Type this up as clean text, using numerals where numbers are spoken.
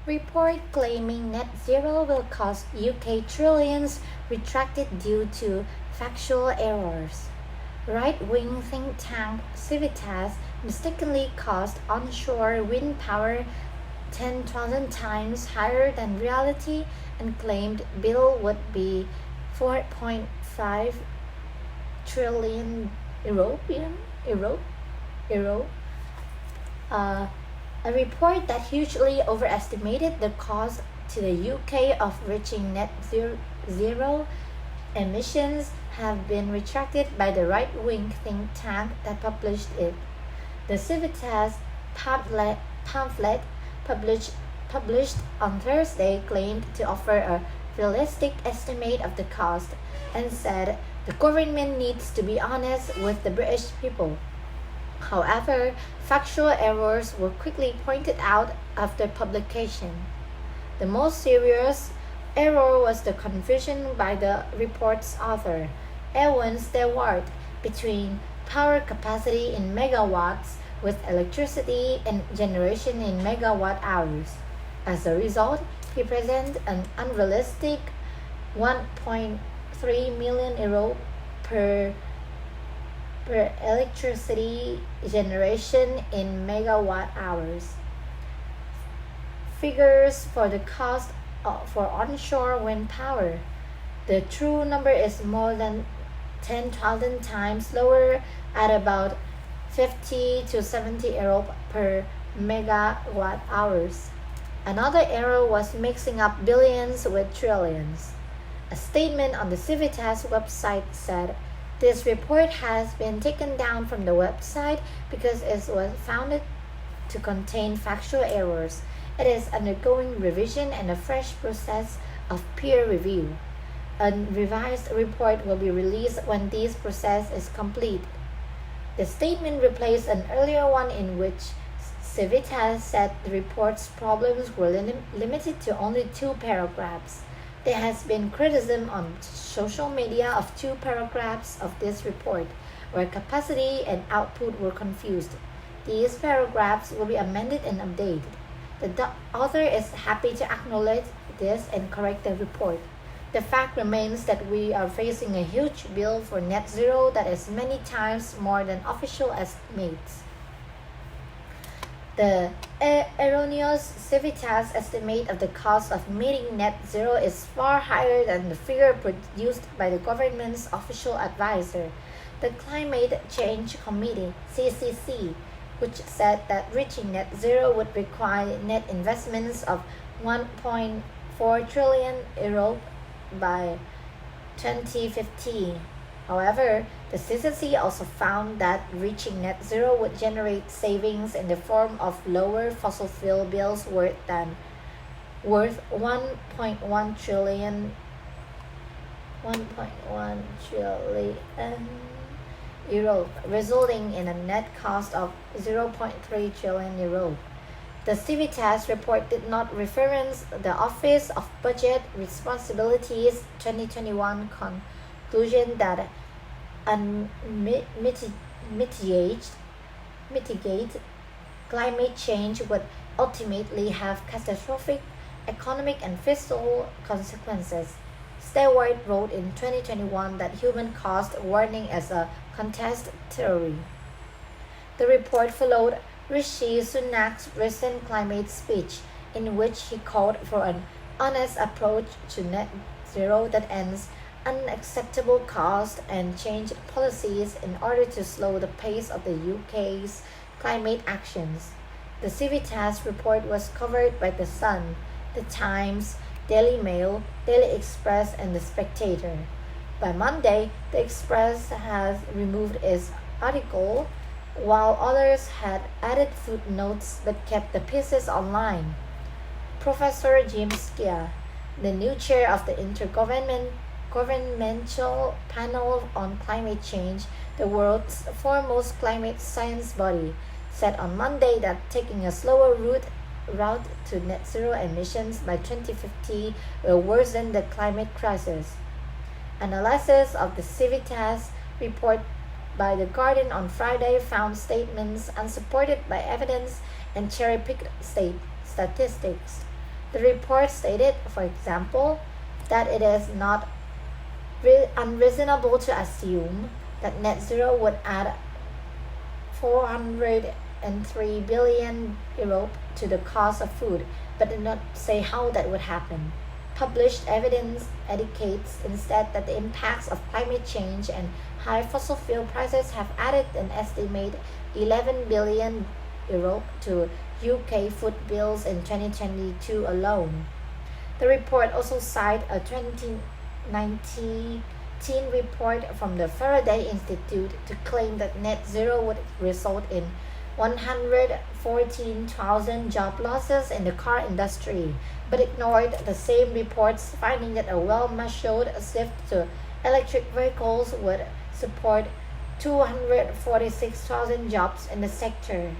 Report claiming net zero will cost UK trillions retracted due to factual errors. Right-wing think tank Civitas mistakenly cost onshore wind power 10,000 times higher than reality and claimed bill would be 4.5 trillion euro. Uh, a report that hugely overestimated the cost to the UK of reaching net zero emissions have been retracted by the right-wing think tank that published it. The Civitas pamphlet published on Thursday claimed to offer a realistic estimate of the cost and said the government needs to be honest with the British people. However, factual errors were quickly pointed out after publication. The most serious error was the confusion by the report's author, Ewan Stewart, between power capacity in megawatts with electricity and generation in megawatt hours. As a result, he presented an unrealistic 1.3 million euro per electricity generation in megawatt hours. Figures for the cost for onshore wind power. The true number is more than 10,000 times lower at about 50 to 70 euro per megawatt hours. Another error was mixing up billions with trillions. A statement on the Civitas website said, "This report has been taken down from the website because it was found to contain factual errors. It is undergoing revision and a fresh process of peer review. A revised report will be released when this process is complete." The statement replaced an earlier one in which Civitas said the report's problems were limited to only 2 paragraphs. There has been criticism on social media of 2 paragraphs of this report, where capacity and output were confused. These paragraphs will be amended and updated. The author is happy to acknowledge this and correct the report. The fact remains that we are facing a huge bill for net zero that is many times more than official estimates. The erroneous Civitas estimate of the cost of meeting net zero is far higher than the figure produced by the government's official advisor, the Climate Change Committee (CCC), which said that reaching net zero would require net investments of 1.4 trillion euro by 2050. However, the CCC also found that reaching net zero would generate savings in the form of lower fossil fuel bills worth 1.1 trillion euro, resulting in a net cost of 0.3 trillion euro. The Civitas report did not reference the Office of Budget Responsibilities 2021 conclusion that mitigate climate change would ultimately have catastrophic economic and fiscal consequences. Stewart wrote in 2021 that human cost warning as a contest theory. The report followed Rishi Sunak's recent climate speech, in which he called for an honest approach to net zero that ends unacceptable costs and changed policies in order to slow the pace of the UK's climate actions. The Civitas report was covered by The Sun, The Times, Daily Mail, Daily Express, and The Spectator. By Monday, The Express has removed its article, while others had added footnotes but kept the pieces online. Professor Jim Skia, the new chair of the Intergovernmental Panel on Climate Change, the world's foremost climate science body, said on Monday that taking a slower route to net zero emissions by 2050 will worsen the climate crisis. Analysis of the Civitas report by The Guardian on Friday found statements unsupported by evidence and cherry-picked statistics. The report stated, for example, that it is not unreasonable to assume that net zero would add 403 billion euro to the cost of food, but did not say how that would happen. Published evidence indicates instead that the impacts of climate change and high fossil fuel prices have added an estimated 11 billion euro to UK food bills in 2022 alone. The report also cited a 2019 report from the Faraday Institute to claim that net zero would result in 114,000 job losses in the car industry, but ignored the same report's finding that a well-measured shift to electric vehicles would support 246,000 jobs in the sector.